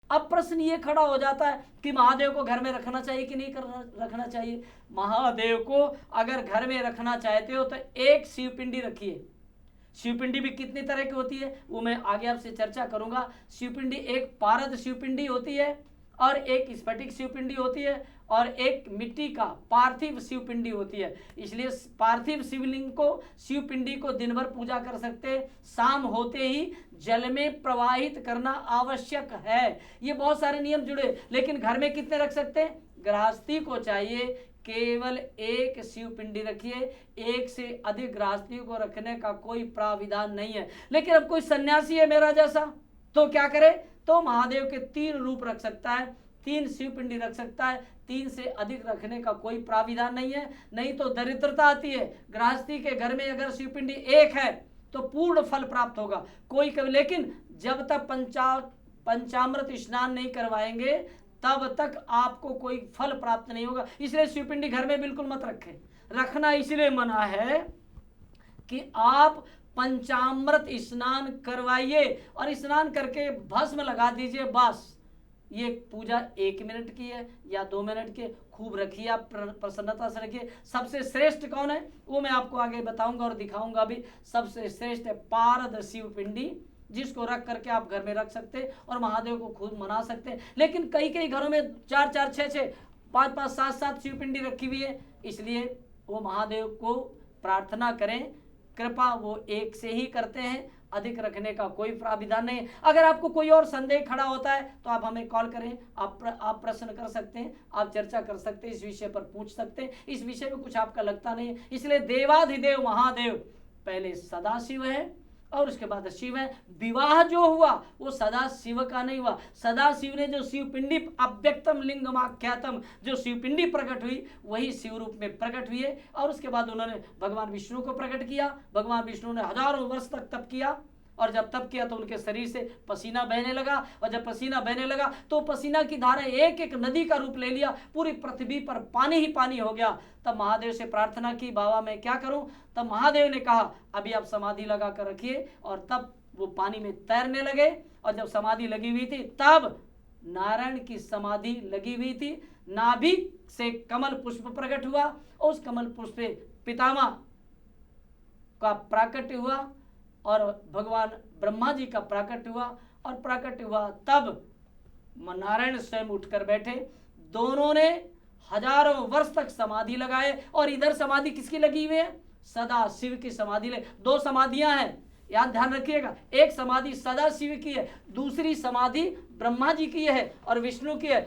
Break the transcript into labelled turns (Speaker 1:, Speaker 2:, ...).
Speaker 1: अब प्रश्न ये खड़ा हो जाता है कि महादेव को घर में रखना चाहिए कि नहीं रखना चाहिए। महादेव को अगर घर में रखना चाहते हो तो एक शिवपिंडी रखिए। शिवपिंडी भी कितनी तरह की होती है वो मैं आगे आपसे चर्चा करूंगा। शिवपिंडी एक पारद शिवपिंडी होती है और एक स्फटिक शिवपिंडी होती है और एक मिट्टी का पार्थिव शिवपिंडी होती है। इसलिए पार्थिव शिवलिंग को, शिवपिंडी को दिन भर पूजा कर सकते हैं, शाम होते ही जल में प्रवाहित करना आवश्यक है। ये बहुत सारे नियम जुड़े, लेकिन घर में कितने रख सकते हैं? गृहस्थी को चाहिए केवल एक शिवपिंडी रखिए, एक से अधिक गृहस्थी को रखने का कोई प्राविधान नहीं है। लेकिन अब कोई सन्यासी है मेरा जैसा, तो क्या करे? तो महादेव के 3 रूप रख सकता है, 3 शिवपिंडी रख सकता है, 3 से अधिक रखने का कोई प्राविधान नहीं है। नहीं तो दरिद्रता आती है। गृहस्थी के घर में अगर शिवपिंडी एक है तो पूर्ण फल प्राप्त होगा। कोई कभी, लेकिन जब तक पंचामृत स्नान नहीं करवाएंगे तब तक आपको कोई फल प्राप्त नहीं होगा। इसलिए शिवपिंडी घर में बिल्कुल मत रखें। रखना इसलिए मना है कि आप पंचामृत स्नान करवाइए और स्नान करके भस्म लगा दीजिए, बस। ये पूजा 1 मिनट की है या 2 मिनट की, खूब रखिए, आप प्रसन्नता से रखिए। सबसे श्रेष्ठ कौन है वो मैं आपको आगे बताऊंगा और दिखाऊंगा भी। सबसे श्रेष्ठ है पारद शिवपिंडी, जिसको रख करके आप घर में रख सकते हैं और महादेव को खुद मना सकते हैं। लेकिन कई कई घरों में 4-4, 6-6, 5-5, 7-7 शिवपिंडी रखी हुई है। इसलिए वो महादेव को प्रार्थना करें, कृपा वो एक से ही करते हैं, अधिक रखने का कोई प्राविधान नहीं। अगर आपको कोई और संदेह खड़ा होता है तो आप हमें कॉल करें, आप प्रश्न कर सकते हैं, आप चर्चा कर सकते हैं, इस विषय पर पूछ सकते हैं। इस विषय में कुछ आपका लगता नहीं है। इसलिए देवाधिदेव महादेव पहले सदाशिव है और उसके बाद शिव है। विवाह जो हुआ वो सदा शिव का नहीं हुआ। सदा शिव ने जो शिवपिंडी अव्यक्तम लिंगम आख्यातम, जो शिवपिंडी प्रकट हुई वही शिव रूप में प्रकट हुई है। और उसके बाद उन्होंने भगवान विष्णु को प्रकट किया। भगवान विष्णु ने हजारों वर्ष तक तप किया और जब तप किया तो उनके शरीर से पसीना बहने लगा और जब पसीना बहने लगा तो पसीना की धारा एक एक नदी का रूप ले लिया, पूरी पृथ्वी पर पानी ही पानी हो गया। तब महादेव से प्रार्थना की, बाबा मैं क्या करूं? तब महादेव ने कहा अभी आप समाधि लगा कर रखिए। और तब वो पानी में तैरने लगे और जब समाधि लगी हुई थी तब नारायण की समाधि लगी हुई थी। नाभि से कमल पुष्प प्रकट हुआ और उस कमल पुष्प पे पितामह का प्राकट्य हुआ और भगवान ब्रह्मा जी का प्राकट्य हुआ। और प्राकट्य हुआ तब नारायण स्वयं उठकर बैठे। दोनों ने हजारों वर्ष तक समाधि लगाए। और इधर समाधि किसकी लगी हुई है? सदा शिव की समाधि। 2 समाधियां हैं, याद ध्यान रखिएगा। एक समाधि सदा शिव की है, दूसरी समाधि ब्रह्मा जी की है और विष्णु की है।